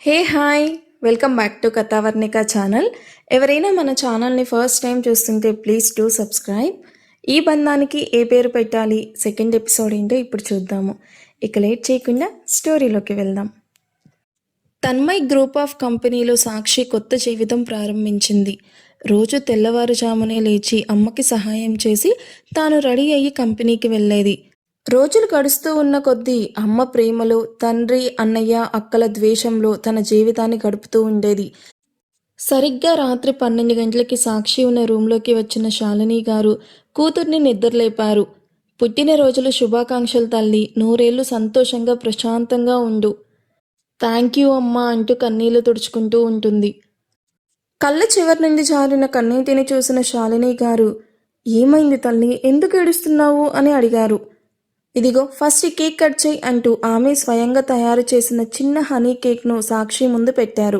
Hey hi, welcome back to Kathavarnika channel. ఎవరైనా మన ఛానల్ని ఫస్ట్ టైం చూస్తుంటే ప్లీజ్ డూ సబ్స్క్రైబ్. ఈ బంధానికి ఏ పేరు పెట్టాలి, సెకండ్ ఎపిసోడ్ ఏంటో ఇప్పుడు చూద్దాము. ఇక లేట్ చేయకుండా స్టోరీలోకి వెళ్దాం. తన్మయ్ గ్రూప్ ఆఫ్ కంపెనీలో సాక్షి కొత్త జీవితం ప్రారంభించింది. రోజు తెల్లవారుజామునే లేచి అమ్మకి సహాయం చేసి తాను రెడీ అయ్యి కంపెనీకి వెళ్ళేది. రోజులు గడుస్తూ ఉన్న కొద్దీ అమ్మ ప్రేమలో, తండ్రి, అన్నయ్య, అక్కల ద్వేషంలో తన జీవితాన్ని గడుపుతూ ఉండేది. సరిగ్గా రాత్రి 12 గంటలకి సాక్షి ఉన్న రూంలోకి వచ్చిన శాలిని గారు కూతుర్ని నిద్రలేపారు. పుట్టినరోజులు శుభాకాంక్షలు తల్లి, నూరేళ్లు సంతోషంగా ప్రశాంతంగా ఉండు. థ్యాంక్ యూ అమ్మా అంటూ కన్నీళ్లు తుడుచుకుంటూ ఉంటుంది. కళ్ళ చివరి నుండి జారిన కన్నీటిని చూసిన శాలిని గారు, ఏమైంది తల్లి, ఎందుకు ఏడుస్తున్నావు అని అడిగారు. ఇదిగో ఫస్ట్ ఈ కేక్ కట్ చేయి అంటూ ఆమె స్వయంగా తయారు చేసిన చిన్న హనీ కేక్ను సాక్షి ముందు పెట్టారు.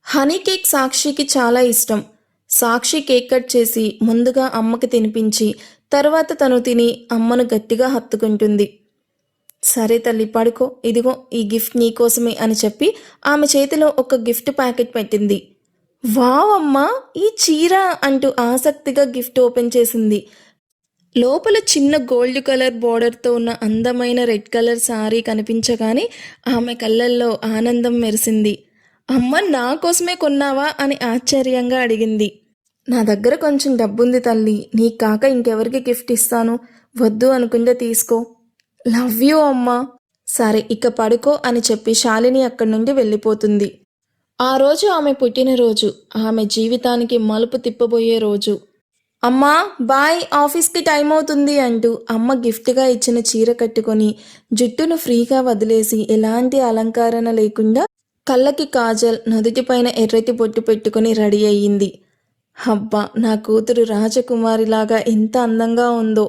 హనీ కేక్ సాక్షికి చాలా ఇష్టం. సాక్షి కేక్ కట్ చేసి ముందుగా అమ్మకి తినిపించి తర్వాత తను తిని అమ్మను గట్టిగా హత్తుకుంటుంది. సరే తల్లి పడుకో, ఇదిగో ఈ గిఫ్ట్ నీకోసమే అని చెప్పి ఆమె చేతిలో ఒక గిఫ్ట్ ప్యాకెట్ పెట్టింది. వావ్ అమ్మా, ఈ చీర అంటూ ఆసక్తిగా గిఫ్ట్ ఓపెన్ చేసింది. లోపల చిన్న గోల్డ్ కలర్ బోర్డర్తో ఉన్న అందమైన రెడ్ కలర్ సారీ కనిపించగానే ఆమె కళ్ళల్లో ఆనందం మెరిసింది. అమ్మ నా కోసమే కొన్నావా అని ఆశ్చర్యంగా అడిగింది. నా దగ్గర కొంచెం డబ్బుంది తల్లి, నీకు కాక ఇంకెవరికి గిఫ్ట్ ఇస్తాను, వద్దు అనుకుంటే తీసుకో. లవ్ యూ అమ్మా. సరే ఇక పడుకో అని చెప్పి శాలిని అక్కడి నుండి వెళ్ళిపోతుంది. ఆ రోజు ఆమె పుట్టినరోజు, ఆమె జీవితానికి మలుపు తిప్పబోయే రోజు. అమ్మా బాయ్, ఆఫీస్కి టైం అవుతుంది అంటూ అమ్మ గిఫ్ట్గా ఇచ్చిన చీర కట్టుకొని జుట్టును ఫ్రీగా వదిలేసి ఎలాంటి అలంకరణ లేకుండా కళ్ళకి కాజల్, నుదుటిపైన ఎర్రటి బొట్టు పెట్టుకుని రెడీ అయ్యింది. అబ్బా, నా కూతురు రాజకుమారిలాగా ఎంత అందంగా ఉందో,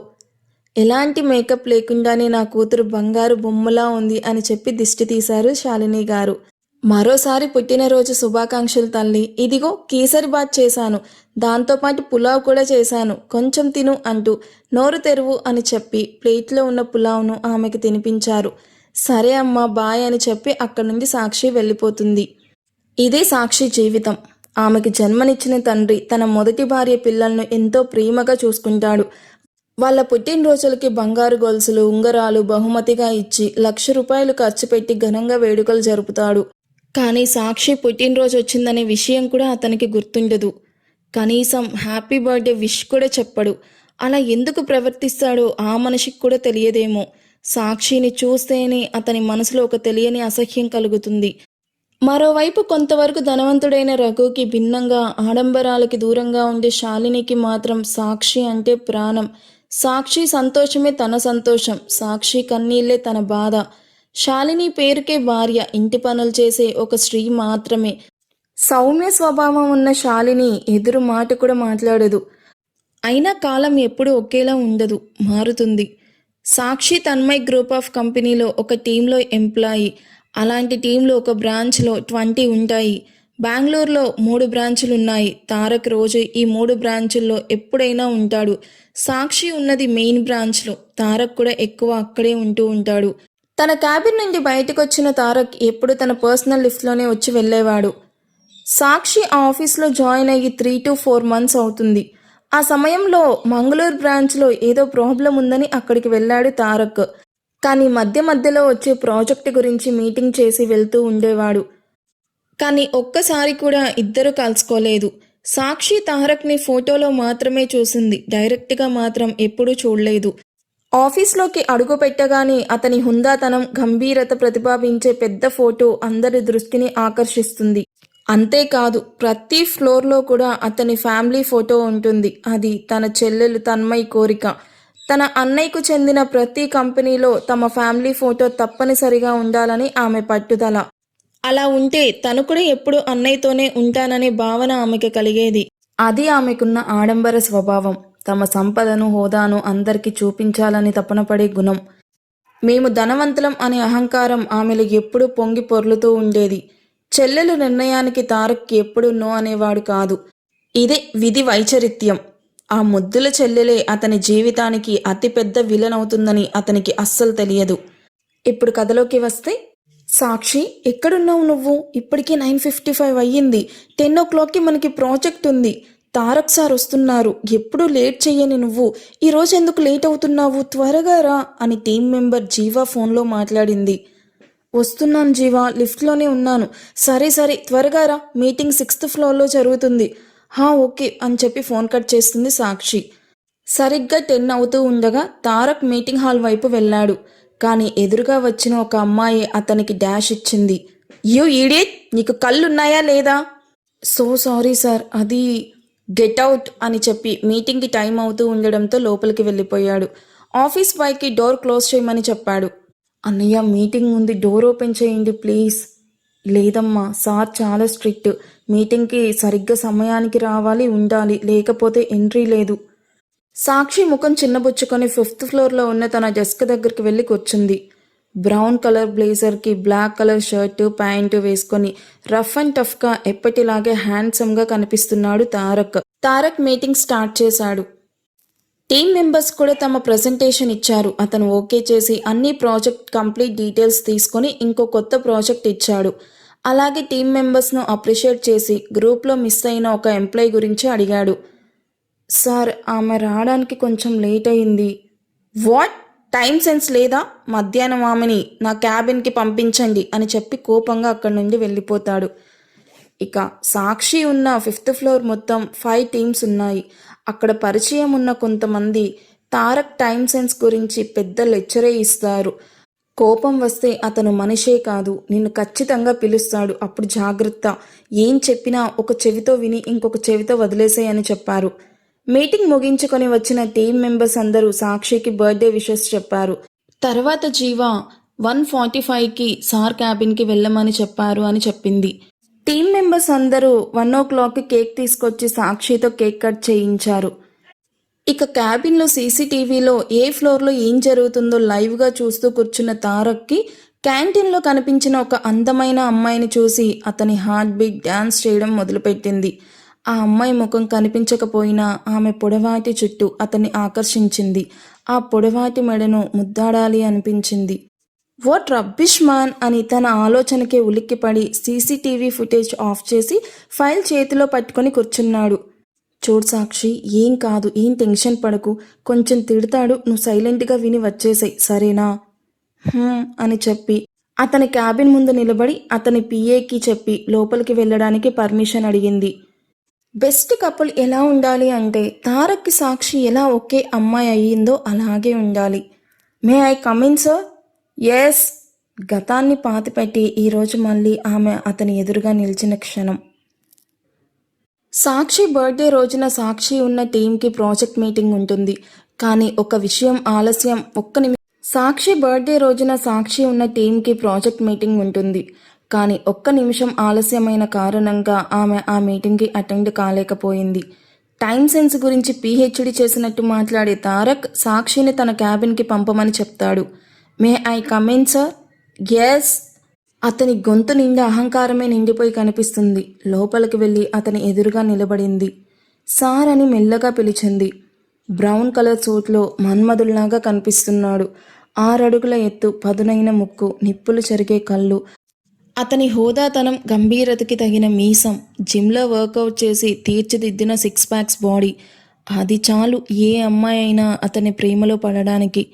ఎలాంటి మేకప్ లేకుండానే నా కూతురు బంగారు బొమ్మలా ఉంది అని చెప్పి దిష్టి తీశారు శాలిని గారు. మరోసారి పుట్టినరోజు శుభాకాంక్షలు తల్లి, ఇదిగో కేసరి బాత్ చేశాను, దాంతోపాటు పులావ్ కూడా చేశాను, కొంచెం తిను అంటూ నోరు తెరువు అని చెప్పి ప్లేట్లో ఉన్న పులావ్ను ఆమెకు తినిపించారు. సరే అమ్మా బాయ్ అని చెప్పి అక్కడి నుండి సాక్షి వెళ్ళిపోతుంది. ఇదే సాక్షి జీవితం. ఆమెకి జన్మనిచ్చిన తండ్రి తన మొదటి భార్య పిల్లలను ఎంతో ప్రేమగా చూసుకుంటాడు. వాళ్ళ పుట్టినరోజులకి బంగారు గొలుసులు, ఉంగరాలు బహుమతిగా ఇచ్చి ₹1,00,000 ఖర్చు పెట్టి ఘనంగా వేడుకలు జరుపుతాడు. కానీ సాక్షి పుట్టినరోజు వచ్చిందనే విషయం కూడా అతనికి గుర్తుండదు. కనీసం హ్యాపీ బర్త్డే విష్ కూడా చెప్పడు. అలా ఎందుకు ప్రవర్తిస్తాడో ఆ మనిషికి కూడా తెలియదేమో. సాక్షిని చూస్తేనే అతని మనసులో ఒక తెలియని అసహ్యం కలుగుతుంది. మరోవైపు కొంతవరకు ధనవంతుడైన రఘుకి భిన్నంగా ఆడంబరాలకి దూరంగా ఉండే శాలినికి మాత్రం సాక్షి అంటే ప్రాణం. సాక్షి సంతోషమే తన సంతోషం, సాక్షి కన్నీళ్లే తన బాధ. శాలిని పేరుకే భార్య, ఇంటి పనులు చేసే ఒక స్త్రీ మాత్రమే. సౌమ్య స్వభావం ఉన్న శాలిని ఎదురు మాట కూడా మాట్లాడదు. అయినా కాలం ఎప్పుడూ ఒకేలా ఉండదు, మారుతుంది. సాక్షి తన్మయ్ గ్రూప్ ఆఫ్ కంపెనీలో ఒక టీంలో ఎంప్లాయీ. అలాంటి టీంలో ఒక బ్రాంచ్లో 20 ఉంటాయి. బెంగళూరులో 3 బ్రాంచులు ఉన్నాయి. తారక్ రోజు ఈ 3 బ్రాంచుల్లో ఎప్పుడైనా ఉంటాడు. సాక్షి ఉన్నది మెయిన్ బ్రాంచ్లో. తారక్ కూడా ఎక్కువ అక్కడే ఉంటూ ఉంటాడు. తన క్యాబిన్ నుండి బయటకు వచ్చిన తారక్ ఎప్పుడు తన పర్సనల్ లిఫ్ట్లోనే వచ్చి వెళ్ళేవాడు. సాక్షి ఆ ఆఫీస్లో జాయిన్ అయ్యి 3 to 4 months అవుతుంది. ఆ సమయంలో మంగళూరు బ్రాంచ్లో ఏదో ప్రాబ్లం ఉందని అక్కడికి వెళ్ళాడు తారక్. కానీ మధ్యలో వచ్చే ప్రాజెక్ట్ గురించి మీటింగ్ చేసి వెళ్తూ ఉండేవాడు. కానీ ఒక్కసారి కూడా ఇద్దరు కలుసుకోలేదు. సాక్షి తారక్ని ఫోటోలో మాత్రమే చూసింది, డైరెక్ట్గా మాత్రం ఎప్పుడూ చూడలేదు. ఆఫీస్లోకి అడుగు పెట్టగానే అతని హుందాతనం, గంభీరత ప్రతిపాదించే పెద్ద ఫోటో అందరి దృష్టిని ఆకర్షిస్తుంది. అంతేకాదు ప్రతి ఫ్లోర్లో కూడా అతని ఫ్యామిలీ ఫోటో ఉంటుంది. అది తన చెల్లెలు తన్మయ్ కోరిక. తన అన్నయ్యకు చెందిన ప్రతి కంపెనీలో తమ ఫ్యామిలీ ఫోటో తప్పనిసరిగా ఉండాలని ఆమె పట్టుదల. అలా ఉంటే తను కూడా ఎప్పుడు అన్నయ్యతోనే ఉంటాననే భావన ఆమెకు కలిగేది. అది ఆమెకున్న ఆడంబర స్వభావం. తమ సంపదను, హోదాను అందరికీ చూపించాలని తపనపడే గుణం. మేము ధనవంతులం అనే అహంకారం ఆమెలో ఎప్పుడూ పొంగి పొర్లుతూ ఉండేది. చెల్లెలు నిర్ణయానికి తారక్కి ఎప్పుడూ నో అనేవాడు కాదు. ఇదే విధి వైచరిత్యం. ఆ ముద్దుల చెల్లెలే అతని జీవితానికి అతిపెద్ద విలన్ అవుతుందని అతనికి అస్సలు తెలియదు. ఇప్పుడు కథలోకి వస్తే, సాక్షి ఎక్కడున్నావు నువ్వు? ఇప్పటికే 9:55 అయ్యింది. 10 o'clockకి మనకి ప్రాజెక్ట్ ఉంది. తారక్ సార్ వస్తున్నారు. ఎప్పుడూ లేట్ చెయ్యని నువ్వు ఈరోజు ఎందుకు లేట్ అవుతున్నావు? త్వరగా రా అని టీం మెంబర్ జీవా ఫోన్లో మాట్లాడింది. వస్తున్నాను జీవా, లిఫ్ట్లోనే ఉన్నాను. సరే సరే త్వరగా రా, మీటింగ్ 6th ఫ్లోర్లో జరుగుతుంది. ఓకే అని చెప్పి ఫోన్ కట్ చేస్తుంది సాక్షి. సరిగ్గా 10 అవుతూ ఉండగా తారక్ మీటింగ్ హాల్ వైపు వెళ్ళాడు. కానీ ఎదురుగా వచ్చిన ఒక అమ్మాయి అతనికి డాష్ ఇచ్చింది. యూ ఈడియట్, నీకు కళ్ళున్నాయా లేదా? సో సారీ సార్, అది గెట్ అవుట్ అని చెప్పి మీటింగ్కి టైం అవుతూ ఉండడంతో లోపలికి వెళ్ళిపోయాడు. ఆఫీస్ బాయ్కి డోర్ క్లోజ్ చేయమని చెప్పాడు. అన్నయ్య మీటింగ్ ఉంది, డోర్ ఓపెన్ చేయండి ప్లీజ్. లేదమ్మా, సార్ చాలా స్ట్రిక్ట్. మీటింగ్కి సరిగ్గా సమయానికి రావాలి, ఉండాలి, లేకపోతే ఎంట్రీ లేదు. సాక్షి ముఖం చిన్నబుచ్చుకొని 5th ఫ్లోర్లో ఉన్న తన డెస్క్ దగ్గరికి వెళ్ళి కూర్చుంది. బ్రౌన్ కలర్ బ్లేజర్కి బ్లాక్ కలర్ షర్టు ప్యాంటు వేసుకొని రఫ్ అండ్ టఫ్గా ఎప్పటిలాగే హ్యాండ్సమ్గా కనిపిస్తున్నాడు తారక్. తారక్ మీటింగ్ స్టార్ట్ చేశాడు. టీం మెంబర్స్ కూడా తమ ప్రజెంటేషన్ ఇచ్చారు. అతను ఓకే చేసి అన్ని ప్రాజెక్ట్ కంప్లీట్ డీటెయిల్స్ తీసుకొని ఇంకో కొత్త ప్రాజెక్ట్ ఇచ్చాడు. అలాగే టీం మెంబర్స్ను అప్రిషియేట్ చేసి గ్రూప్లో మిస్ అయిన ఒక ఎంప్లాయీ గురించి అడిగాడు. సార్, ఆమె రావడానికి కొంచెం లేట్ అయింది. వాట్? టైం సెన్స్ లేదా? మధ్యాహ్నం ఆమెని నా క్యాబిన్కి పంపించండి అని చెప్పి కోపంగా అక్కడి నుండి వెళ్ళిపోతాడు. ఇక సాక్షి ఉన్న 5th ఫ్లోర్ మొత్తం 5 టీమ్స్ ఉన్నాయి. అక్కడ పరిచయం ఉన్న కొంతమంది తారక్ టైం సెన్స్ గురించి పెద్ద లెక్చరే ఇస్తారు. కోపం వస్తే అతను మనిషే కాదు, నిన్ను ఖచ్చితంగా పిలుస్తాడు, అప్పుడు జాగ్రత్త. ఏం చెప్పినా ఒక చెవితో విని ఇంకొక చెవితో వదిలేసేయని చెప్పారు. మీటింగ్ ముగించుకొని వచ్చిన టీం మెంబర్స్ అందరూ సాక్షికి బర్త్డే విషెస్ చెప్పారు. తర్వాత జీవా 1:45కి సార్ క్యాబిన్కి వెళ్ళమని చెప్పారు అని చెప్పింది. టీం మెంబర్స్ అందరూ 1 o'clockకి కేక్ తీసుకొచ్చి సాక్షితో కేక్ కట్ చేయించారు. ఇక క్యాబిన్లో సీసీటీవీలో ఏ ఫ్లోర్లో ఏం జరుగుతుందో లైవ్గా చూస్తూ కూర్చున్న తారక్కి క్యాంటీన్లో కనిపించిన ఒక అందమైన అమ్మాయిని చూసి అతని హార్ట్ బీట్ డ్యాన్స్ చేయడం మొదలుపెట్టింది. ఆ అమ్మాయి ముఖం కనిపించకపోయినా ఆమె పొడవాటి చుట్టూ అతన్ని ఆకర్షించింది. ఆ పొడవాటి మెడను ముద్దాడాలి అనిపించింది. వాట్ రబ్బిష్ మ్యాన్ అని తన ఆలోచనకే ఉలిక్కిపడి సీసీటీవీ ఫుటేజ్ ఆఫ్ చేసి ఫైల్ చేతిలో పట్టుకొని కూర్చున్నాడు. చూడు సాక్షి, ఏం కాదు, ఏం టెన్షన్ పడకు. కొంచెం తిడతాడు, నువ్వు సైలెంట్గా విని వచ్చేసాయి, సరేనా? అని చెప్పి అతని క్యాబిన్ ముందు నిలబడి అతని పిఏకి చెప్పి లోపలికి వెళ్ళడానికి పర్మిషన్ అడిగింది. బెస్ట్ కపుల్ ఎలా ఉండాలి అంటే తారక్కి సాక్షి ఎలా ఒకే అమ్మాయి అయ్యిందో అలాగే ఉండాలి. May I come in sir? Yes. గతాన్ని పాతిపెట్టి ఈరోజు మళ్ళీ ఆమె అతని ఎదురుగా నిలిచిన క్షణం. సాక్షి బర్త్డే రోజున సాక్షి ఉన్న టీంకి ప్రాజెక్ట్ మీటింగ్ ఉంటుంది. కానీ ఒక విషయం ఆలస్యం. సాక్షి బర్త్డే రోజున సాక్షి ఉన్న టీంకి ప్రాజెక్ట్ మీటింగ్ ఉంటుంది. కానీ ఒక్క నిమిషం ఆలస్యమైన కారణంగా ఆమె ఆ మీటింగ్కి అటెండ్ కాలేకపోయింది. టైం సెన్స్ గురించి పీహెచ్డీ చేసినట్టు మాట్లాడే తారక్ సాక్షిని తన క్యాబిన్కి పంపమని చెప్తాడు. May I come in sir? Yes. అతని గొంతు నిండా అహంకారమే నిండిపోయి కనిపిస్తుంది. లోపలికి వెళ్ళి అతని ఎదురుగా నిలబడింది. సార్ అని మెల్లగా పిలిచింది. బ్రౌన్ కలర్ సూట్లో మన్మధుల్లాగా కనిపిస్తున్నాడు. 6 అడుగుల ఎత్తు, పదునైన ముక్కు, నిప్పులు చెరిగే కళ్ళు, అతని హోదాతనం, గంభీరతకి తగిన మీసం, జిమ్లో వర్కౌట్ చేసి తీర్చిదిద్దిన 6 ప్యాక్స్ బాడీ. అది చాలు ఏ అమ్మాయి అయినా అతని ప్రేమలో పడడానికి.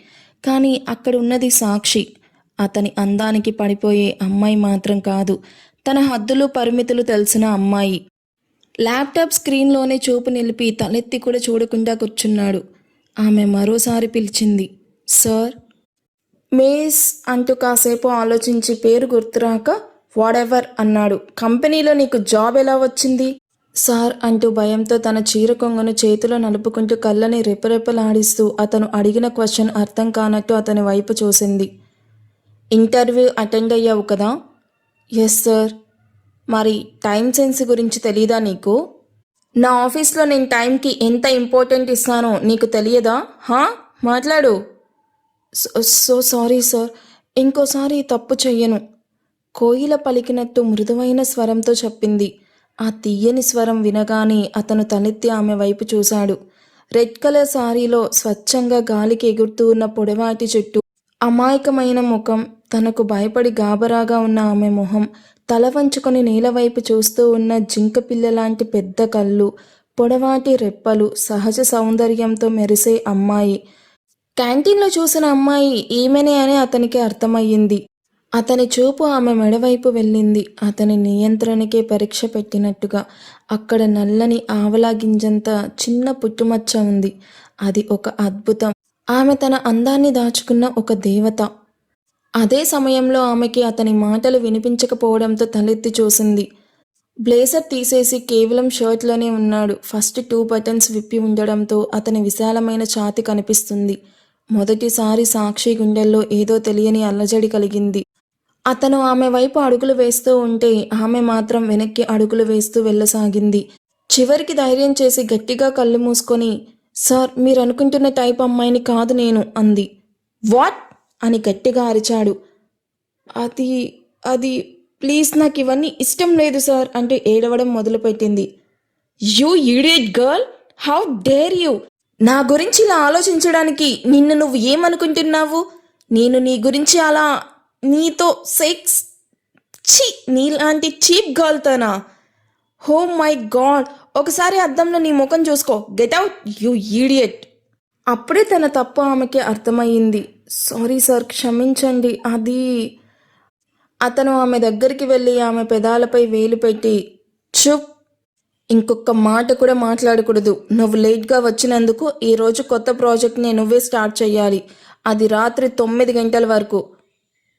కానీ అక్కడ ఉన్నది సాక్షి. అతని అందానికి పడిపోయే అమ్మాయి మాత్రం కాదు, తన హద్దులు పరిమితులు తెలిసిన అమ్మాయి. ల్యాప్టాప్ స్క్రీన్లోనే చూపు నిలిపి తలెత్తి కూడా చూడకుండా కూర్చున్నాడు. ఆమె మరోసారి పిలిచింది. సార్. మేస్ అంటూ కాసేపు ఆలోచించి పేరు గుర్తురాక వాడెవర్ అన్నాడు. కంపెనీలో నీకు జాబ్ ఎలా వచ్చింది? సార్ అంటూ భయంతో తన చీర కొంగును చేతిలో నలుపుకుంటూ కళ్ళని రెపరెపలాడిస్తూ అతను అడిగిన క్వశ్చన్ అర్థం కానట్టు అతని వైపు చూసింది. ఇంటర్వ్యూ అటెండ్ అయ్యావు కదా? Yes sir. మరి టైం సెన్స్ గురించి తెలీదా నీకు? నా ఆఫీస్లో నేను టైంకి ఎంత ఇంపార్టెంట్ ఇస్తానో నీకు తెలియదా? మాట్లాడు. సో సారీ సార్, ఇంకోసారి తప్పు చెయ్యను. కోయిల పలికినట్టు మృదువైన స్వరంతో చెప్పింది. ఆ తీయని స్వరం వినగానే అతను తలెత్తి ఆమె వైపు చూశాడు. రెడ్ కలర్ సారీలో స్వచ్ఛంగా గాలికి ఎగురుతూ ఉన్న పొడవాటి చుట్టూ అమాయకమైన ముఖం, తనకు భయపడి గాబరాగా ఉన్న ఆమె మొహం, తల వంచుకొని నేలవైపు చూస్తూ ఉన్న జింక పిల్లలాంటి పెద్ద కళ్ళు, పొడవాటి రెప్పలు, సహజ సౌందర్యంతో మెరిసే అమ్మాయి. క్యాంటీన్లో చూసిన అమ్మాయి ఈమెనే అని అతనికి అర్థమయ్యింది. అతని చూపు ఆమె మెడవైపు వెళ్ళింది. అతని నియంత్రణకే పరీక్ష పెట్టినట్టుగా. అక్కడ నల్లని ఆవలా గింజంత చిన్న పుట్టుమచ్చ ఉంది. అది ఒక అద్భుతం. ఆమె తన అందాన్ని దాచుకున్న ఒక దేవత. అదే సమయంలో ఆమెకి అతని మాటలు వినిపించకపోవడంతో తలెత్తి చూసింది. బ్లేజర్ తీసేసి కేవలం షర్ట్లోనే ఉన్నాడు. ఫస్ట్ 2 బటన్స్ విప్పి ఉండడంతో అతని విశాలమైన ఛాతీ కనిపిస్తుంది. మొదటిసారి సాక్షి గుండెల్లో ఏదో తెలియని అల్లజడి కలిగింది. అతను ఆమె వైపు అడుగులు వేస్తూ ఉంటే ఆమె మాత్రం వెనక్కి అడుగులు వేస్తూ వెళ్ళసాగింది. చివరికి ధైర్యం చేసి గట్టిగా కళ్ళు మూసుకొని, సార్, మీరు అనుకుంటున్న టైప్ అమ్మాయిని కాదు నేను అంది. వాట్ అని గట్టిగా అరిచాడు. అది అది ప్లీజ్, నాకు ఇవన్నీ ఇష్టం లేదు సార్ అంటూ ఏడవడం మొదలుపెట్టింది. You idiot girl, how dare you! నా గురించి ఇలా ఆలోచించడానికి నిన్ను నువ్వు ఏమనుకుంటున్నావు? నేను నీ గురించి అలా నీతో సెక్స్ ఛీ, నీలాంటి చీప్ గర్ల్తోనా? హో మై గాడ్, ఒకసారి అద్దంలో నీ ముఖం చూసుకో. Get out, you idiot! అప్పుడే తన తప్పు ఆమెకి అర్థమయ్యింది. సారీ సార్, క్షమించండి. అది అతను ఆమె దగ్గరికి వెళ్ళి ఆమె పెదాలపై వేలు పెట్టి, చుప్, ఇంకొక మాట కూడా మాట్లాడకూడదు. నువ్వు లేట్గా వచ్చినందుకు ఈరోజు కొత్త ప్రాజెక్ట్ని నువ్వే స్టార్ట్ చేయాలి. అది రాత్రి 9 గంటల వరకు.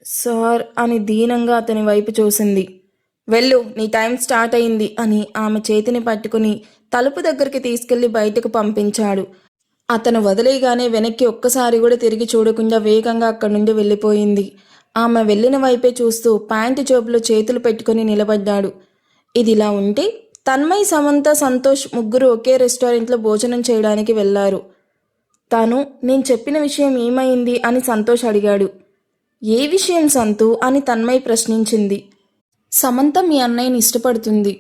సార్ అని దీనంగా అతని వైపు చూసింది. వెళ్ళు, నీ టైం స్టార్ట్ అయింది అని ఆమె చేతిని పట్టుకుని తలుపు దగ్గరికి తీసుకెళ్లి బయటకు పంపించాడు. అతను వదిలేయగానే వెనక్కి ఒక్కసారి కూడా తిరిగి చూడకుండా వేగంగా అక్కడి నుండి వెళ్ళిపోయింది. ఆమె వెళ్ళిన వైపే చూస్తూ ప్యాంటు జేబులో చేతులు పెట్టుకుని నిలబడ్డాడు. ఇదిలా ఉంటే తన్మయ్, సమంత, సంతోష్ ముగ్గురు ఒకే రెస్టారెంట్లో భోజనం చేయడానికి వెళ్లారు. నేను చెప్పిన విషయం ఏమైంది అని సంతోష్ అడిగాడు. ఏ విషయం సంతు అని తన్మయ్ ప్రశ్నించింది. సమంత మీ అన్నయ్యని ఇష్టపడుతుంది.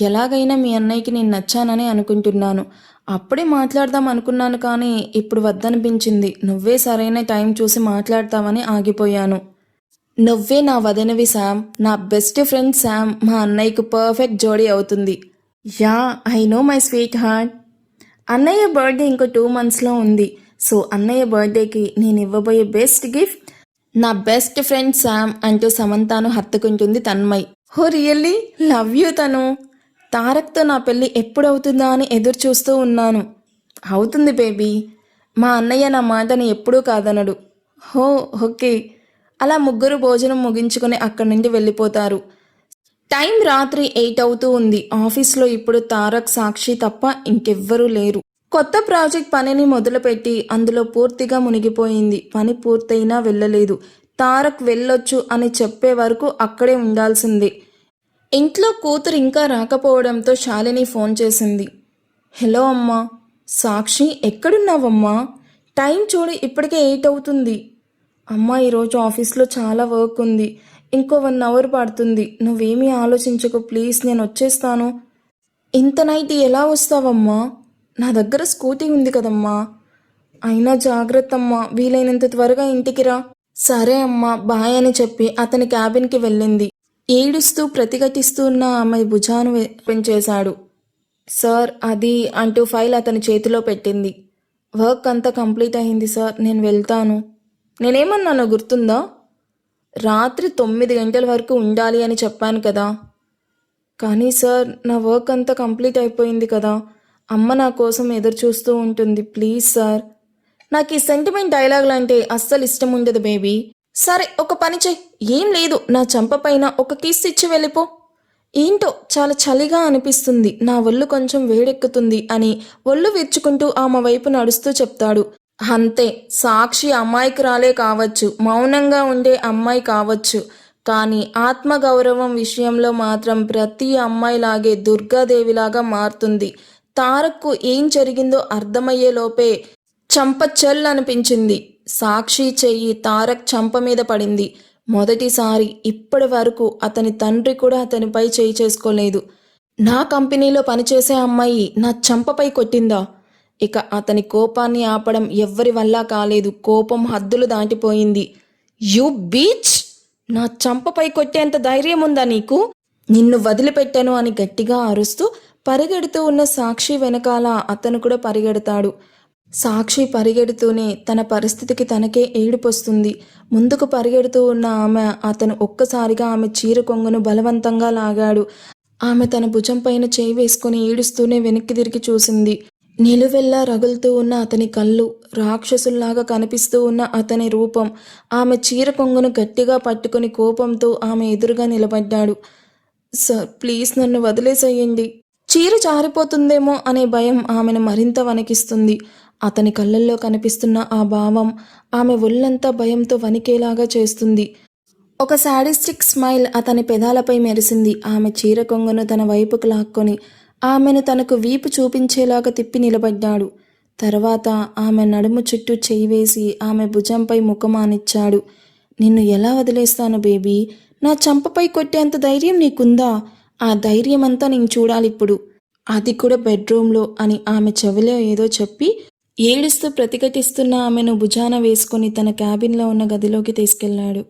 ఎలాగైనా మీ అన్నయ్యకి నేను నచ్చానని అనుకుంటున్నాను. అప్పుడే మాట్లాడదాం అనుకున్నాను, కానీ ఇప్పుడు వద్దనిపించింది. నువ్వే సరైన టైం చూసి మాట్లాడతావని ఆగిపోయాను. నువ్వే నా వదనవి శామ్, నా బెస్ట్ ఫ్రెండ్ శామ్ మా అన్నయ్యకు పర్ఫెక్ట్ జోడీ అవుతుంది. Yeah, I know my sweet heart. అన్నయ్య బర్త్డే ఇంకో 2 monthsలో ఉంది. సో అన్నయ్య బర్త్డేకి నేను ఇవ్వబోయే బెస్ట్ గిఫ్ట్ నా బెస్ట్ ఫ్రెండ్ శామ్ అంటూ సమంతను హత్తుకుంటుంది తన్మయ్. హో రియల్లీ, లవ్ యూ తను. తారక్తో నా పెళ్ళి ఎప్పుడవుతుందా అని ఎదురు చూస్తూ ఉన్నాను. అవుతుంది బేబీ. మా అన్నయ్య నా మాటని ఎప్పుడూ కాదనడు. హో ఓకే. అలా ముగ్గురు భోజనం ముగించుకొని అక్కడి నుండి వెళ్ళిపోతారు. టైం రాత్రి 8 అవుతూ ఉంది. ఆఫీస్లో ఇప్పుడు తారక్, సాక్షి తప్ప ఇంకెవ్వరూ లేరు. కొత్త ప్రాజెక్ట్ పనిని మొదలుపెట్టి అందులో పూర్తిగా మునిగిపోయింది. పని పూర్తయినా వెళ్ళలేదు. తారక్ వెళ్ళొచ్చు అని చెప్పే వరకు అక్కడే ఉండాల్సిందే. ఇంట్లో కూతురు ఇంకా రాకపోవడంతో శాలిని ఫోన్ చేసింది. హలో అమ్మా. సాక్షి, ఎక్కడున్నావమ్మా? టైం చూడు, ఇప్పటికే 8 అవుతుంది. అమ్మా, ఈరోజు ఆఫీస్లో చాలా వర్క్ ఉంది. ఇంకో 1 hour పడుతుంది. నువ్వేమీ ఆలోచించకు ప్లీజ్, నేను వచ్చేస్తాను. ఇంత నైట్ ఎలా వస్తావమ్మా? నా దగ్గర స్కూటీ ఉంది కదమ్మా. అయినా జాగ్రత్త అమ్మా, వీలైనంత త్వరగా ఇంటికి రా. సరే అమ్మా, బాయ్ అని చెప్పి అతని క్యాబిన్కి వెళ్ళింది. ఏడుస్తూ ప్రతిఘటిస్తూ ఉన్న ఆమె భుజాను పెంచేశాడు. సార్, అది అంటూ ఫైల్ అతని చేతిలో పెట్టింది. వర్క్ అంతా కంప్లీట్ అయింది సార్, నేను వెళ్తాను. నేనేమన్నానో గుర్తుందా? రాత్రి 9 గంటల వరకు ఉండాలి అని చెప్పాను కదా. కానీ సార్, నా వర్క్ అంతా కంప్లీట్ అయిపోయింది కదా. అమ్మ నా కోసం ఎదురు చూస్తూ ఉంటుంది. Please sir. నాకు ఈ సెంటిమెంట్ డైలాగులు అంటే అస్సలు ఇష్టం ఉండదు బేబీ. సరే, ఒక పని చెయ్యి. ఏం లేదు, నా చెంప పైన ఒక కిస్ ఇచ్చి వెళ్ళిపో. ఏంటో చాలా చలిగా అనిపిస్తుంది, నా ఒళ్ళు కొంచెం వేడెక్కుతుంది అని ఒళ్ళు విరుచుకుంటూ ఆమె వైపు నడుస్తూ చెప్తాడు. అంతే. సాక్షి అమాయకురాలే కావచ్చు, మౌనంగా ఉండే అమ్మాయి కావచ్చు, కానీ ఆత్మగౌరవం విషయంలో మాత్రం ప్రతి అమ్మాయిలాగే దుర్గాదేవిలాగా మారుతుంది. తారక్కు ఏం జరిగిందో అర్థమయ్యేలోపే చంప చెల్ అనిపించింది. సాక్షి చెయ్యి తారక్ చంప మీద పడింది. మొదటిసారి ఇప్పటి వరకు అతని తండ్రి కూడా అతనిపై చేయి చేసుకోలేదు. నా కంపెనీలో పనిచేసే అమ్మాయి నా చంపపై కొట్టిందా? ఇక అతని కోపాన్ని ఆపడం ఎవ్వరి వల్ల కాలేదు. కోపం హద్దులు దాటిపోయింది. You beach! నా చంపపై కొట్టేంత ధైర్యం ఉందా నీకు? నిన్ను వదిలిపెట్టాను అని గట్టిగా అరుస్తూ పరిగెడుతూ ఉన్న సాక్షి వెనకాల అతను కూడా పరిగెడతాడు. సాక్షి పరిగెడుతూనే తన పరిస్థితికి తనకే ఏడుపొస్తుంది. ముందుకు పరిగెడుతూ ఉన్న అతను ఒక్కసారిగా ఆమె చీర కొంగును బలవంతంగా లాగాడు. ఆమె తన భుజం పైన చేయి వేసుకుని ఏడుస్తూనే వెనక్కి తిరిగి చూసింది. నిలువెల్లా రగులుతూ ఉన్న అతని కళ్ళు, రాక్షసుల్లాగా కనిపిస్తూ ఉన్న అతని రూపం, ఆమె చీర కొంగును గట్టిగా పట్టుకుని కోపంతో ఆమె ఎదురుగా నిలబడ్డాడు. సార్, ప్లీజ్ నన్ను వదిలేసేయండి. చీర జారిపోతుందేమో అనే భయం ఆమెను మరింత వణికిస్తుంది. అతని కళ్ళల్లో కనిపిస్తున్న ఆ భావం ఆమె ఒళ్ళంతా భయంతో వణికేలాగా చేస్తుంది. ఒక సాడిస్టిక్ స్మైల్ అతని పెదాలపై మెరిసింది. ఆమె చీర కొంగును తన వైపుకు లాక్కొని ఆమెను తనకు వీపు చూపించేలాగా తిప్పి నిలబడ్డాడు. తర్వాత ఆమె నడుము చుట్టూ చెయ్యి వేసి ఆమె భుజంపై ముఖమానిచ్చాడు. నిన్ను ఎలా వదిలేస్తాను బేబీ? నా చంపపై కొట్టేంత ధైర్యం నీకుందా? ఆ ధైర్యమంతా నేను చూడాలిప్పుడు, అది కూడా బెడ్రూమ్లో అని ఆమె చెవిలో ఏదో చెప్పి ఏడుస్తూ ప్రతిఘటిస్తున్న ఆమెను భుజాన వేసుకొని తన క్యాబిన్లో ఉన్న గదిలోకి తీసుకెళ్లాడు.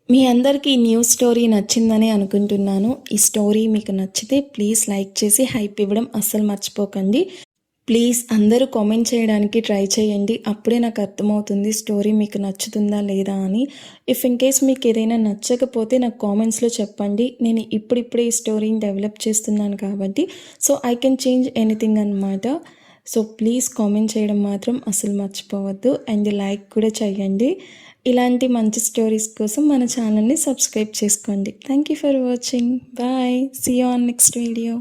మీ అందరికీ ఈ న్యూస్ స్టోరీ నచ్చిందని అనుకుంటున్నాను. ఈ స్టోరీ మీకు నచ్చితే ప్లీజ్ లైక్ చేసి హైప్ ఇవ్వడం అస్సలు మర్చిపోకండి. ప్లీజ్ అందరూ కామెంట్ చేయడానికి ట్రై చేయండి. అప్పుడే నాకు అర్థమవుతుంది స్టోరీ మీకు నచ్చుతుందా లేదా అని. ఇఫ్ ఇన్ కేస్ మీకు ఏదైనా నచ్చకపోతే నాకు కామెంట్స్లో చెప్పండి. నేను ఇప్పుడిప్పుడే ఈ స్టోరీని డెవలప్ చేస్తున్నాను కాబట్టి so I can change anything అన్నమాట. సో ప్లీజ్ కామెంట్ చేయడం మాత్రం అసలు మర్చిపోవద్దు అండ్ లైక్ కూడా చేయండి. ఇలాంటి మంచి స్టోరీస్ కోసం మన ఛానల్ని సబ్స్క్రైబ్ చేసుకోండి. Thank you for watching. Bye. See you on next video.